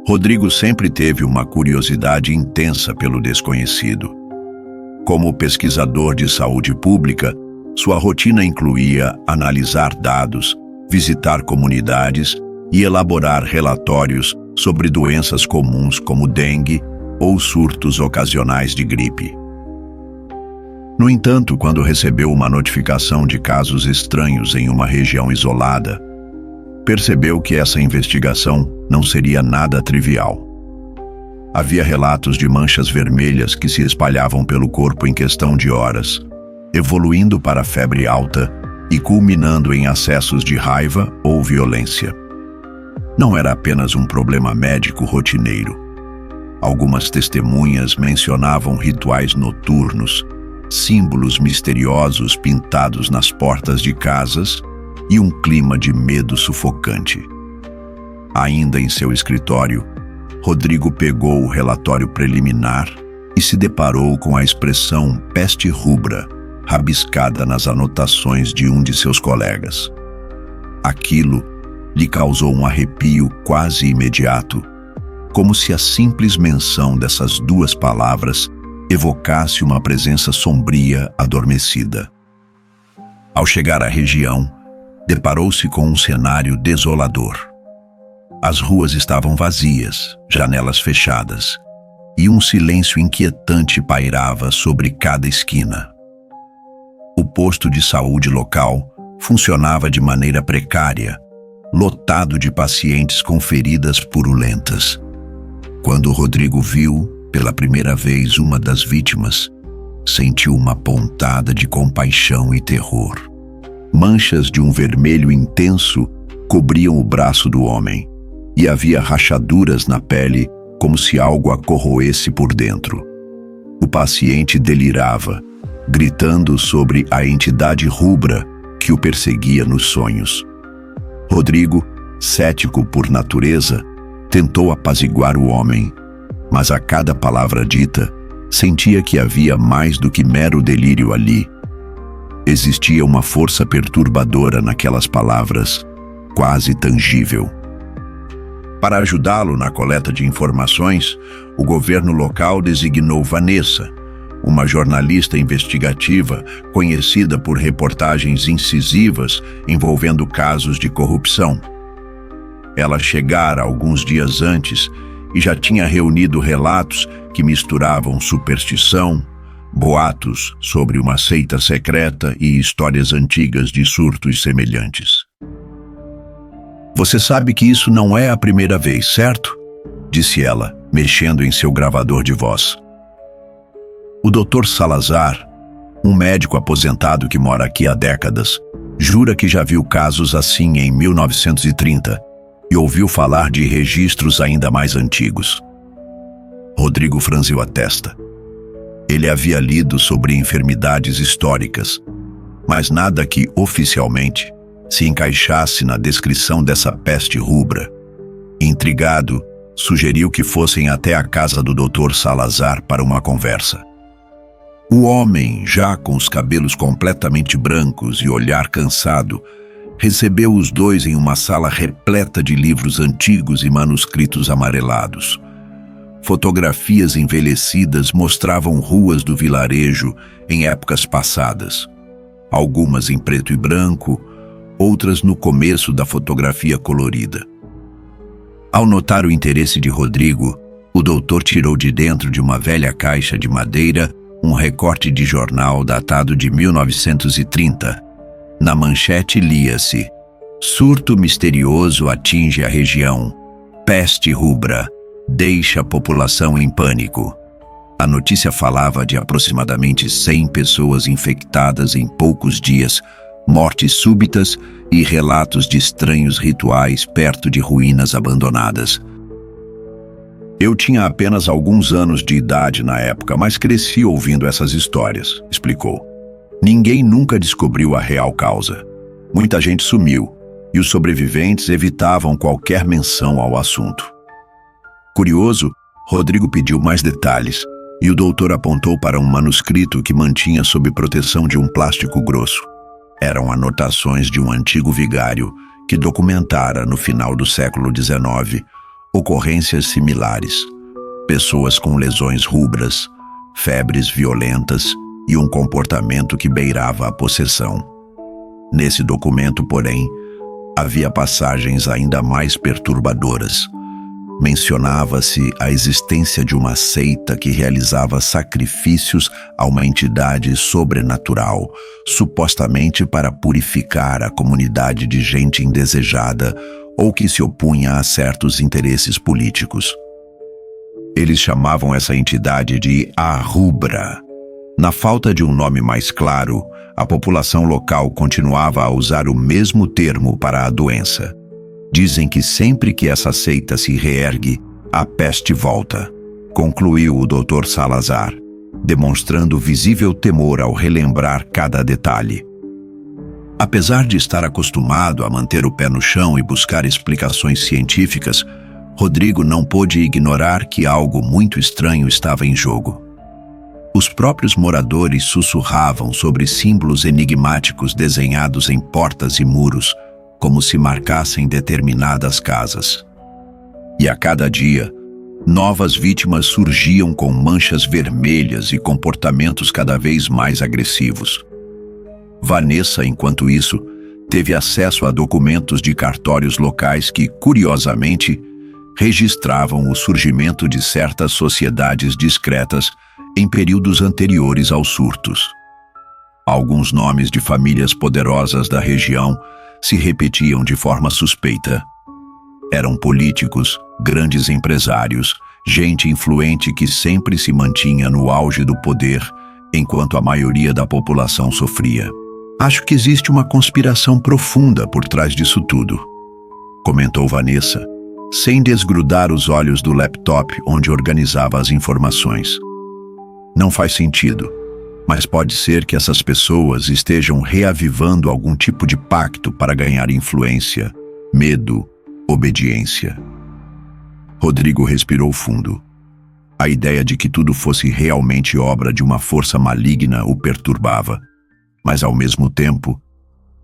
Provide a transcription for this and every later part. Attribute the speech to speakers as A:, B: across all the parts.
A: Rodrigo sempre teve uma curiosidade intensa pelo desconhecido. Como pesquisador de saúde pública, sua rotina incluía analisar dados, visitar comunidades e elaborar relatórios sobre doenças comuns como dengue ou surtos ocasionais de gripe. No entanto, quando recebeu uma notificação de casos estranhos em uma região isolada, percebeu que essa investigação não seria nada trivial. Havia relatos de manchas vermelhas que se espalhavam pelo corpo em questão de horas, evoluindo para febre alta e culminando em acessos de raiva ou violência. Não era apenas um problema médico rotineiro. Algumas testemunhas mencionavam rituais noturnos, símbolos misteriosos pintados nas portas de casas e um clima de medo sufocante. Ainda em seu escritório, Rodrigo pegou o relatório preliminar e se deparou com a expressão peste rubra rabiscada nas anotações de um de seus colegas. Aquilo lhe causou um arrepio quase imediato, como se a simples menção dessas duas palavras evocasse uma presença sombria adormecida. Ao chegar à região, deparou-se com um cenário desolador. As ruas estavam vazias, janelas fechadas, e um silêncio inquietante pairava sobre cada esquina. O posto de saúde local funcionava de maneira precária, lotado de pacientes com feridas purulentas. Quando Rodrigo viu, pela primeira vez, uma das vítimas, sentiu uma pontada de compaixão e terror. Manchas de um vermelho intenso cobriam o braço do homem, e havia rachaduras na pele como se algo a corroesse por dentro. O paciente delirava, gritando sobre a entidade rubra que o perseguia nos sonhos. Rodrigo, cético por natureza, tentou apaziguar o homem, mas a cada palavra dita, sentia que havia mais do que mero delírio ali. Existia uma força perturbadora naquelas palavras, quase tangível. Para ajudá-lo na coleta de informações, o governo local designou Vanessa, uma jornalista investigativa conhecida por reportagens incisivas envolvendo casos de corrupção. Ela chegara alguns dias antes e já tinha reunido relatos que misturavam superstição, boatos sobre uma seita secreta e histórias antigas de surtos semelhantes. "Você sabe que isso não é a primeira vez, certo?", disse ela, mexendo em seu gravador de voz. "O Dr. Salazar, um médico aposentado que mora aqui há décadas, jura que já viu casos assim em 1930 e ouviu falar de registros ainda mais antigos." Rodrigo franziu a testa. Ele havia lido sobre enfermidades históricas, mas nada que, oficialmente, se encaixasse na descrição dessa peste rubra. Intrigado, sugeriu que fossem até a casa do Dr. Salazar para uma conversa. O homem, já com os cabelos completamente brancos e olhar cansado, recebeu os dois em uma sala repleta de livros antigos e manuscritos amarelados. Fotografias envelhecidas mostravam ruas do vilarejo em épocas passadas, algumas em preto e branco, outras no começo da fotografia colorida. Ao notar o interesse de Rodrigo, o doutor tirou de dentro de uma velha caixa de madeira um recorte de jornal datado de 1930. Na manchete lia-se: "Surto misterioso atinge a região. Peste rubra deixa a população em pânico." A notícia falava de aproximadamente 100 pessoas infectadas em poucos dias, mortes súbitas e relatos de estranhos rituais perto de ruínas abandonadas. "Eu tinha apenas alguns anos de idade na época, mas cresci ouvindo essas histórias", explicou. "Ninguém nunca descobriu a real causa. Muita gente sumiu, e os sobreviventes evitavam qualquer menção ao assunto." Curioso, Rodrigo pediu mais detalhes, e o doutor apontou para um manuscrito que mantinha sob proteção de um plástico grosso. Eram anotações de um antigo vigário que documentara, no final do século XIX, Ocorrências similares, pessoas com lesões rubras, febres violentas e um comportamento que beirava a possessão. Nesse documento, porém, havia passagens ainda mais perturbadoras. Mencionava-se a existência de uma seita que realizava sacrifícios a uma entidade sobrenatural, supostamente para purificar a comunidade de gente indesejada ou que se opunha a certos interesses políticos. Eles chamavam essa entidade de a Rubra. Na falta de um nome mais claro, a população local continuava a usar o mesmo termo para a doença. Dizem que sempre que essa seita se reergue, a peste volta, concluiu o Dr. Salazar, demonstrando visível temor ao relembrar cada detalhe. Apesar de estar acostumado a manter o pé no chão e buscar explicações científicas, Rodrigo não pôde ignorar que algo muito estranho estava em jogo. Os próprios moradores sussurravam sobre símbolos enigmáticos desenhados em portas e muros, como se marcassem determinadas casas. E a cada dia, novas vítimas surgiam com manchas vermelhas e comportamentos cada vez mais agressivos. Vanessa, enquanto isso, teve acesso a documentos de cartórios locais que, curiosamente, registravam o surgimento de certas sociedades discretas em períodos anteriores aos surtos. Alguns nomes de famílias poderosas da região se repetiam de forma suspeita. Eram políticos, grandes empresários, gente influente que sempre se mantinha no auge do poder, enquanto a maioria da população sofria. Acho que existe uma conspiração profunda por trás disso tudo, comentou Vanessa, sem desgrudar os olhos do laptop onde organizava as informações. Não faz sentido, mas pode ser que essas pessoas estejam reavivando algum tipo de pacto para ganhar influência, medo, obediência. Rodrigo respirou fundo. A ideia de que tudo fosse realmente obra de uma força maligna o perturbava, mas ao mesmo tempo,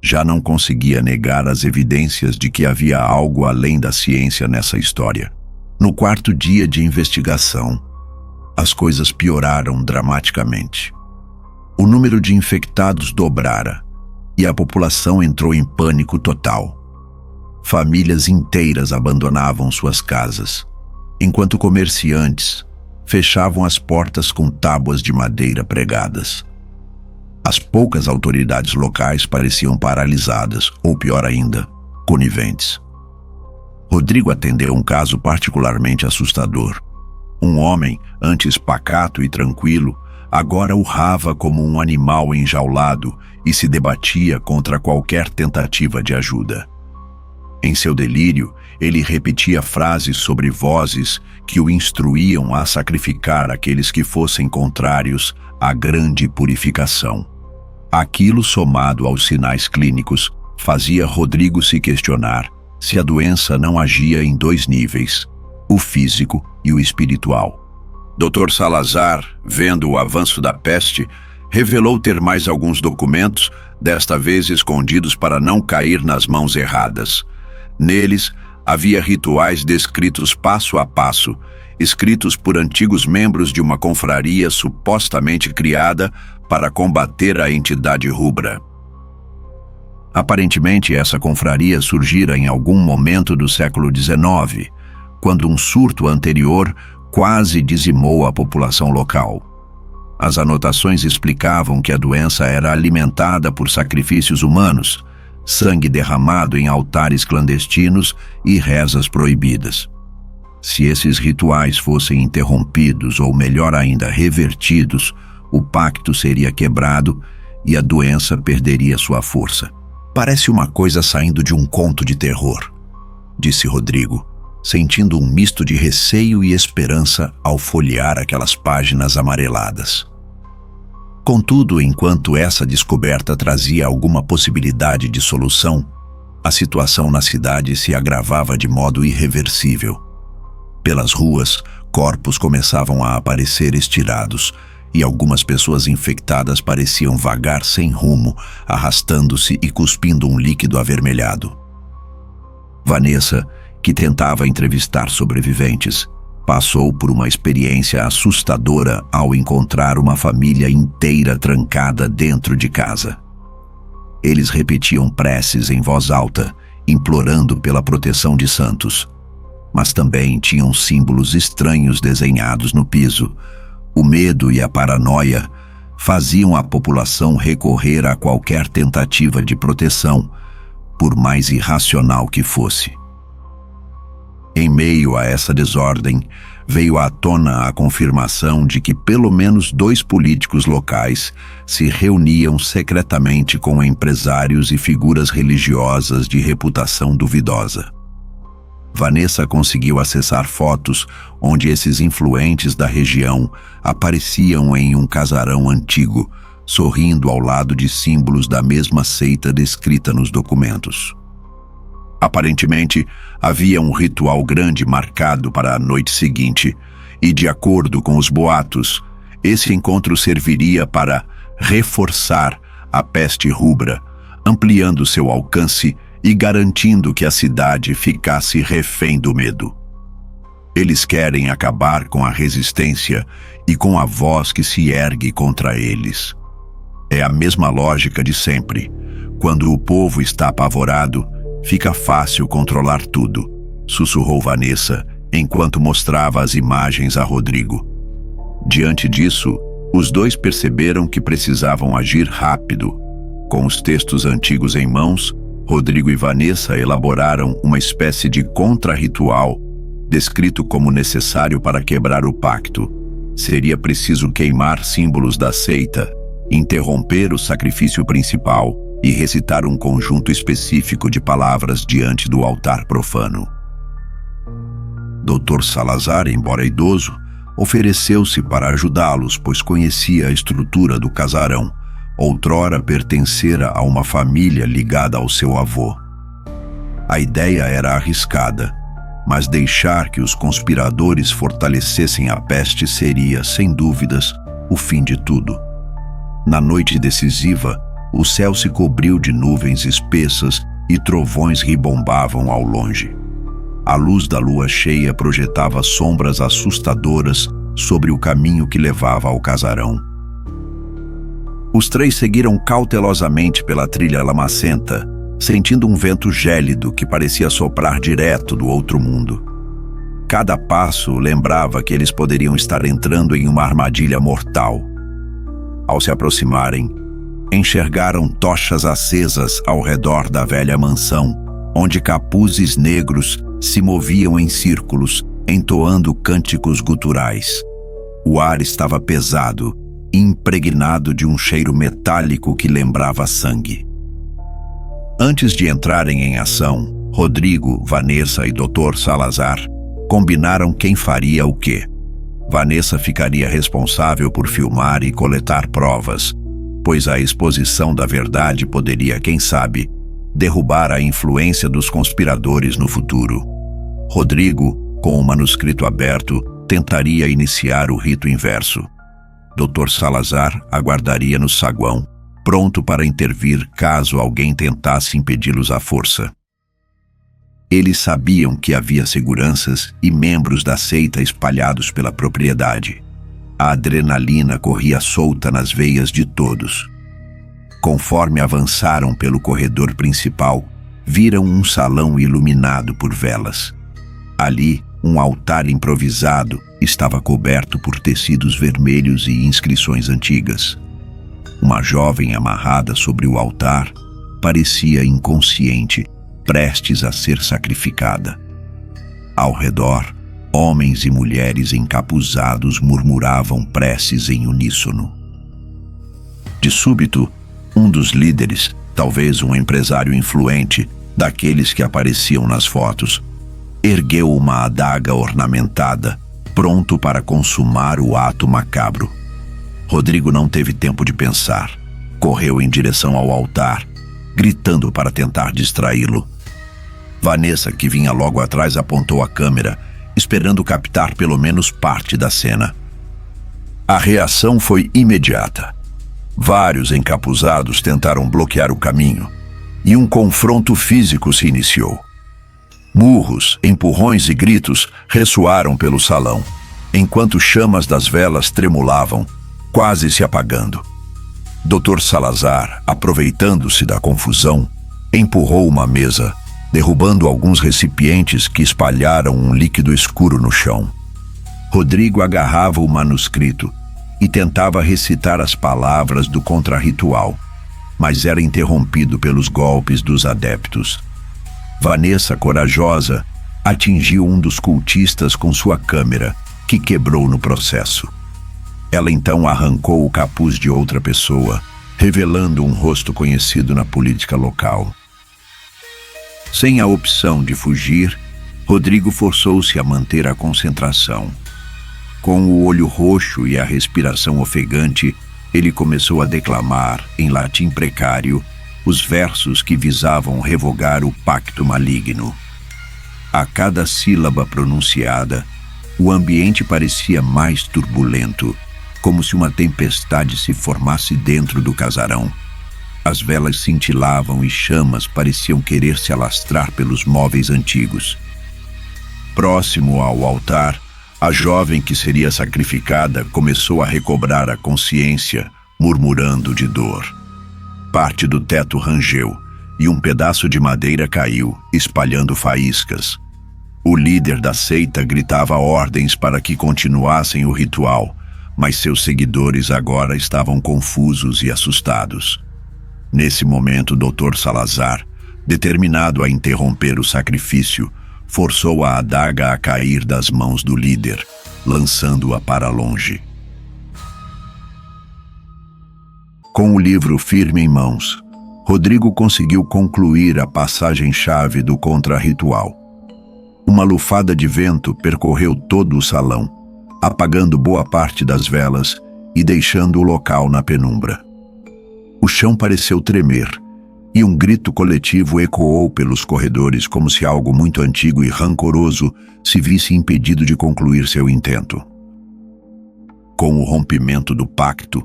A: já não conseguia negar as evidências de que havia algo além da ciência nessa história. No quarto dia de investigação, as coisas pioraram dramaticamente. O número de infectados dobrara e a população entrou em pânico total. Famílias inteiras abandonavam suas casas, enquanto comerciantes fechavam as portas com tábuas de madeira pregadas. As poucas autoridades locais pareciam paralisadas, ou pior ainda, coniventes. Rodrigo atendeu um caso particularmente assustador. Um homem, antes pacato e tranquilo, agora urrava como um animal enjaulado e se debatia contra qualquer tentativa de ajuda. Em seu delírio, ele repetia frases sobre vozes que o instruíam a sacrificar aqueles que fossem contrários à grande purificação. Aquilo, somado aos sinais clínicos, fazia Rodrigo se questionar se a doença não agia em dois níveis, o físico e o espiritual. Dr. Salazar, vendo o avanço da peste, revelou ter mais alguns documentos, desta vez escondidos para não cair nas mãos erradas. Neles, havia rituais descritos passo a passo, escritos por antigos membros de uma confraria supostamente criada para combater a entidade rubra. Aparentemente, essa confraria surgira em algum momento do século XIX, quando um surto anterior quase dizimou a população local. As anotações explicavam que a doença era alimentada por sacrifícios humanos, sangue derramado em altares clandestinos e rezas proibidas. Se esses rituais fossem interrompidos ou, melhor ainda, revertidos, o pacto seria quebrado e a doença perderia sua força. Parece uma coisa saindo de um conto de terror, disse Rodrigo, sentindo um misto de receio e esperança ao folhear aquelas páginas amareladas. Contudo, enquanto essa descoberta trazia alguma possibilidade de solução, a situação na cidade se agravava de modo irreversível. Pelas ruas, corpos começavam a aparecer estirados, e algumas pessoas infectadas pareciam vagar sem rumo, arrastando-se e cuspindo um líquido avermelhado. Vanessa, que tentava entrevistar sobreviventes, passou por uma experiência assustadora ao encontrar uma família inteira trancada dentro de casa. Eles repetiam preces em voz alta, implorando pela proteção de santos. Mas também tinham símbolos estranhos desenhados no piso. O medo e a paranoia faziam a população recorrer a qualquer tentativa de proteção, por mais irracional que fosse. Em meio a essa desordem, veio à tona a confirmação de que pelo menos 2 políticos locais se reuniam secretamente com empresários e figuras religiosas de reputação duvidosa. Vanessa conseguiu acessar fotos onde esses influentes da região apareciam em um casarão antigo, sorrindo ao lado de símbolos da mesma seita descrita nos documentos. Aparentemente, havia um ritual grande marcado para a noite seguinte, e de acordo com os boatos, esse encontro serviria para reforçar a peste rubra, ampliando seu alcance e garantindo que a cidade ficasse refém do medo. Eles querem acabar com a resistência e com a voz que se ergue contra eles. É a mesma lógica de sempre. Quando o povo está apavorado, fica fácil controlar tudo, sussurrou Vanessa, enquanto mostrava as imagens a Rodrigo. Diante disso, os dois perceberam que precisavam agir rápido. Com os textos antigos em mãos, Rodrigo e Vanessa elaboraram uma espécie de contra-ritual, descrito como necessário para quebrar o pacto. Seria preciso queimar símbolos da seita, interromper o sacrifício principal e recitar um conjunto específico de palavras diante do altar profano. Dr. Salazar, embora idoso, ofereceu-se para ajudá-los, pois conhecia a estrutura do casarão. Outrora pertencera a uma família ligada ao seu avô. A ideia era arriscada, mas deixar que os conspiradores fortalecessem a peste seria, sem dúvidas, o fim de tudo. Na noite decisiva, o céu se cobriu de nuvens espessas e trovões ribombavam ao longe. A luz da lua cheia projetava sombras assustadoras sobre o caminho que levava ao casarão. Os 3 seguiram cautelosamente pela trilha lamacenta, sentindo um vento gélido que parecia soprar direto do outro mundo. Cada passo lembrava que eles poderiam estar entrando em uma armadilha mortal. Ao se aproximarem, enxergaram tochas acesas ao redor da velha mansão, onde capuzes negros se moviam em círculos, entoando cânticos guturais. O ar estava pesado, impregnado de um cheiro metálico que lembrava sangue. Antes de entrarem em ação, Rodrigo, Vanessa e Dr. Salazar combinaram quem faria o quê. Vanessa ficaria responsável por filmar e coletar provas, pois a exposição da verdade poderia, quem sabe, derrubar a influência dos conspiradores no futuro. Rodrigo, com o manuscrito aberto, tentaria iniciar o rito inverso. Dr. Salazar aguardaria no saguão, pronto para intervir caso alguém tentasse impedi-los à força. Eles sabiam que havia seguranças e membros da seita espalhados pela propriedade. A adrenalina corria solta nas veias de todos. Conforme avançaram pelo corredor principal, viram um salão iluminado por velas. Ali, um altar improvisado estava coberto por tecidos vermelhos e inscrições antigas. Uma jovem amarrada sobre o altar parecia inconsciente, prestes a ser sacrificada. Ao redor, homens e mulheres encapuzados murmuravam preces em uníssono. De súbito, um dos líderes, talvez um empresário influente, daqueles que apareciam nas fotos, ergueu uma adaga ornamentada, pronto para consumar o ato macabro. Rodrigo não teve tempo de pensar. Correu em direção ao altar, gritando para tentar distraí-lo. Vanessa, que vinha logo atrás, apontou a câmera, esperando captar pelo menos parte da cena. A reação foi imediata. Vários encapuzados tentaram bloquear o caminho, e um confronto físico se iniciou. Murros, empurrões e gritos ressoaram pelo salão, enquanto chamas das velas tremulavam, quase se apagando. Dr. Salazar, aproveitando-se da confusão, empurrou uma mesa, derrubando alguns recipientes que espalharam um líquido escuro no chão. Rodrigo agarrava o manuscrito e tentava recitar as palavras do contrarritual, mas era interrompido pelos golpes dos adeptos. Vanessa, corajosa, atingiu um dos cultistas com sua câmera, que quebrou no processo. Ela então arrancou o capuz de outra pessoa, revelando um rosto conhecido na política local. Sem a opção de fugir, Rodrigo forçou-se a manter a concentração. Com o olho roxo e a respiração ofegante, ele começou a declamar, em latim precário, os versos que visavam revogar o pacto maligno. A cada sílaba pronunciada, o ambiente parecia mais turbulento, como se uma tempestade se formasse dentro do casarão. As velas cintilavam e chamas pareciam querer se alastrar pelos móveis antigos. Próximo ao altar, a jovem que seria sacrificada começou a recobrar a consciência, murmurando de dor. Parte do teto rangeu e um pedaço de madeira caiu, espalhando faíscas. O líder da seita gritava ordens para que continuassem o ritual, mas seus seguidores agora estavam confusos e assustados. Nesse momento, Dr. Salazar, determinado a interromper o sacrifício, forçou a adaga a cair das mãos do líder, lançando-a para longe. Com o livro firme em mãos, Rodrigo conseguiu concluir a passagem-chave do contrarritual. Uma lufada de vento percorreu todo o salão, apagando boa parte das velas e deixando o local na penumbra. O chão pareceu tremer, e um grito coletivo ecoou pelos corredores como se algo muito antigo e rancoroso se visse impedido de concluir seu intento. Com o rompimento do pacto,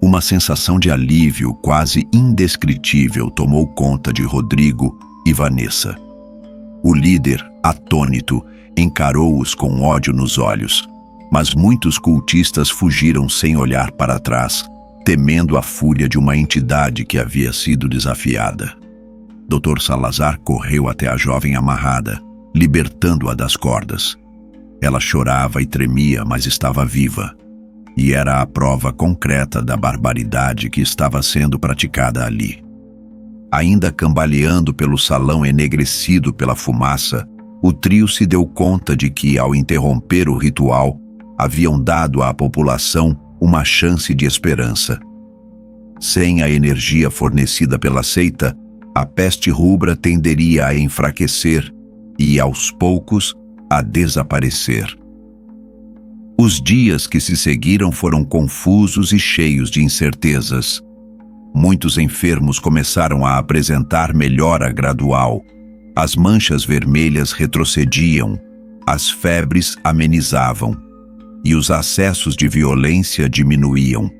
A: uma sensação de alívio quase indescritível tomou conta de Rodrigo e Vanessa. O líder, atônito, encarou-os com ódio nos olhos, mas muitos cultistas fugiram sem olhar para trás, temendo a fúria de uma entidade que havia sido desafiada. Dr. Salazar correu até a jovem amarrada, libertando-a das cordas. Ela chorava e tremia, mas estava viva, e era a prova concreta da barbaridade que estava sendo praticada ali. Ainda cambaleando pelo salão enegrecido pela fumaça, o trio se deu conta de que, ao interromper o ritual, haviam dado à população uma chance de esperança. Sem a energia fornecida pela seita, a peste rubra tenderia a enfraquecer e, aos poucos, a desaparecer. Os dias que se seguiram foram confusos e cheios de incertezas. Muitos enfermos começaram a apresentar melhora gradual. As manchas vermelhas retrocediam, as febres amenizavam e os acessos de violência diminuíam.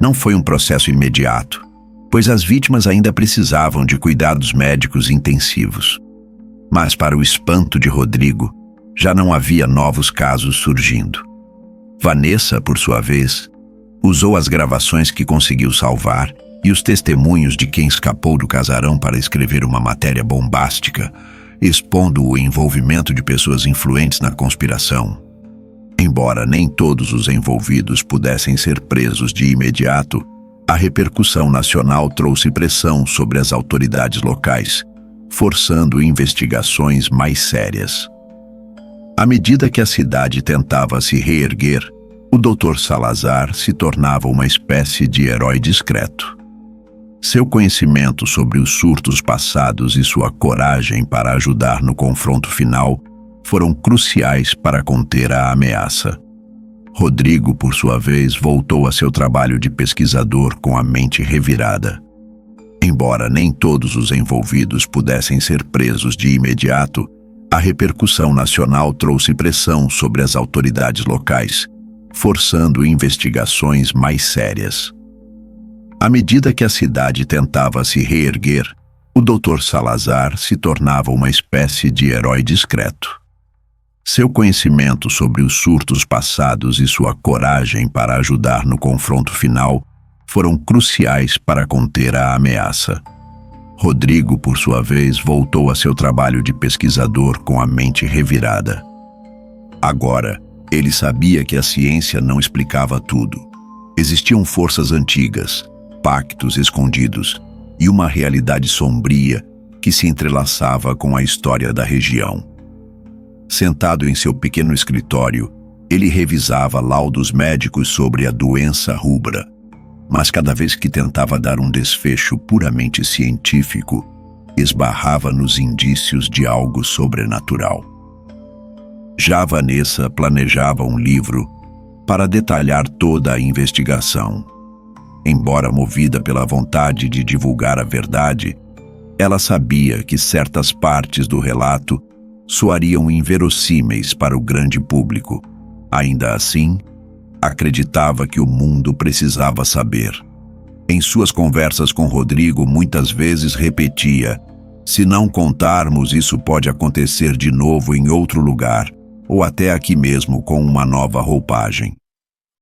A: Não foi um processo imediato, pois as vítimas ainda precisavam de cuidados médicos intensivos. Mas, para o espanto de Rodrigo, já não havia novos casos surgindo. Vanessa, por sua vez, usou as gravações que conseguiu salvar e os testemunhos de quem escapou do casarão para escrever uma matéria bombástica, expondo o envolvimento de pessoas influentes na conspiração. Embora nem todos os envolvidos pudessem ser presos de imediato, a repercussão nacional trouxe pressão sobre as autoridades locais, forçando investigações mais sérias. À medida que a cidade tentava se reerguer, o Dr. Salazar se tornava uma espécie de herói discreto. Seu conhecimento sobre os surtos passados e sua coragem para ajudar no confronto final foram cruciais para conter a ameaça. Rodrigo, por sua vez, voltou a seu trabalho de pesquisador com a mente revirada. Embora nem todos os envolvidos pudessem ser presos de imediato, a repercussão nacional trouxe pressão sobre as autoridades locais, forçando investigações mais sérias. À medida que a cidade tentava se reerguer, o Dr. Salazar se tornava uma espécie de herói discreto. Seu conhecimento sobre os surtos passados e sua coragem para ajudar no confronto final foram cruciais para conter a ameaça. Rodrigo, por sua vez, voltou a seu trabalho de pesquisador com a mente revirada. Agora, ele sabia que a ciência não explicava tudo. Existiam forças antigas, pactos escondidos e uma realidade sombria que se entrelaçava com a história da região. Sentado em seu pequeno escritório, ele revisava laudos médicos sobre a doença rubra, mas cada vez que tentava dar um desfecho puramente científico, esbarrava nos indícios de algo sobrenatural. Já Vanessa planejava um livro para detalhar toda a investigação. Embora movida pela vontade de divulgar a verdade, ela sabia que certas partes do relato soariam inverossímeis para o grande público. Ainda assim, acreditava que o mundo precisava saber. Em suas conversas com Rodrigo, muitas vezes repetia: "Se não contarmos, isso pode acontecer de novo em outro lugar, ou até aqui mesmo com uma nova roupagem."